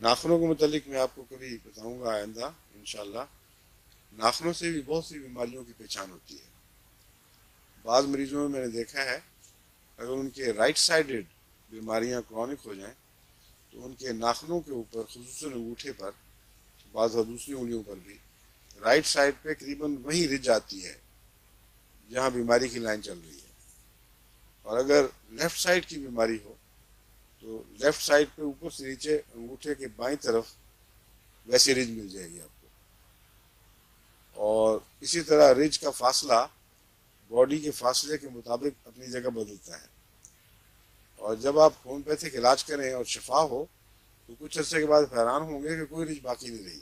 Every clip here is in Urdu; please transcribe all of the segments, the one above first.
ناخنوں کے متعلق میں آپ کو کبھی بتاؤں گا آئندہ انشاءاللہ۔ ناخنوں سے بھی بہت سی بیماریوں کی پہچان ہوتی ہے۔ بعض مریضوں میں نے دیکھا ہے اگر ان کے رائٹ سائڈڈ بیماریاں کرونک ہو جائیں تو ان کے ناخنوں کے اوپر، خصوصاً انگوٹھے پر، بعض دوسری انگلیوں پر بھی رائٹ سائڈ پہ قریباً وہی رج آتی ہے جہاں بیماری کی لائن چل رہی ہے۔ اور اگر لیفٹ سائڈ کی بیماری ہو تو لیفٹ سائڈ پہ اوپر سے نیچے انگوٹھے کے بائیں طرف ویسی رج مل جائے گی آپ کو۔ اور اسی طرح رج کا فاصلہ باڈی کے فاصلے کے مطابق اپنی جگہ بدلتا ہے، اور جب آپ ہومیوپیتھک علاج کریں اور شفا ہو تو کچھ عرصے کے بعد حیران ہوں گے کہ کوئی رج باقی نہیں رہی۔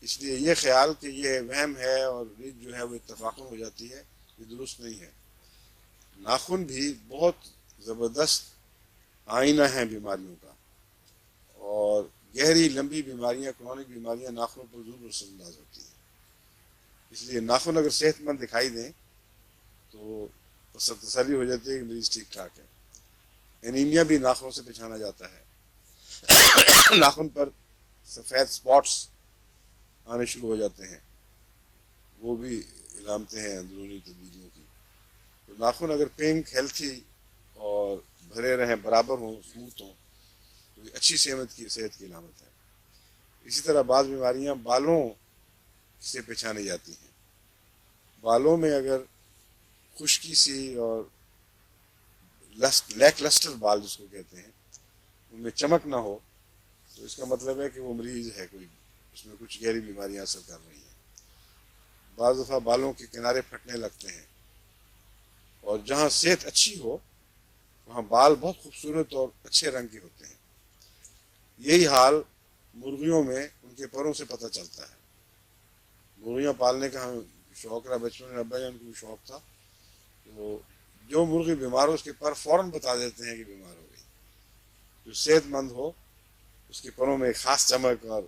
اس لیے یہ خیال کہ یہ وہم ہے اور رج جو ہے وہ اتفاقاً ہو جاتی ہے، یہ درست نہیں ہے۔ ناخن بھی بہت زبردست آئینہ ہیں بیماریوں کا، اور گہری لمبی بیماریاں، کرونک بیماریاں ناخنوں پر ضرور اثر انداز ہوتی ہیں۔ اس لیے ناخن اگر صحت مند دکھائی دیں تو تسلی ہو جاتی ہے کہ مریض ٹھیک ٹھاک ہے۔ اینیمیا بھی ناخنوں سے پہچانا جاتا ہے۔ ناخن پر سفید سپاٹس آنے شروع ہو جاتے ہیں، وہ بھی علامتیں ہیں اندرونی تبدیلیوں کی۔ تو ناخن اگر پنک، ہیلتھی اور بھرے رہیں، برابر ہوں، اسموتھ ہوں، تو یہ اچھی صحت کی علامت ہے۔ اسی طرح بعض بیماریاں بالوں سے پہچانی جاتی ہیں۔ بالوں میں اگر خشکی سی اور لیک لسٹر بال جس کو کہتے ہیں، ان میں چمک نہ ہو تو اس کا مطلب ہے کہ وہ مریض ہے، کوئی اس میں کچھ گہری بیماریاں اثر کر رہی ہیں۔ بعض دفعہ بالوں کے کنارے پھٹنے لگتے ہیں، اور جہاں صحت اچھی ہو وہاں بال بہت خوبصورت اور اچھے رنگ کے ہوتے ہیں۔ یہی حال مرغیوں میں ان کے پروں سے پتہ چلتا ہے۔ مرغیاں پالنے کا ہمیں شوق رہا بچپن میں، ابا جان کو بھی شوق تھا، تو جو مرغی بیمار ہو اس کے پر فوراً بتا دیتے ہیں کہ بیمار ہو گئی۔ جو صحت مند ہو اس کے پروں میں ایک خاص چمک اور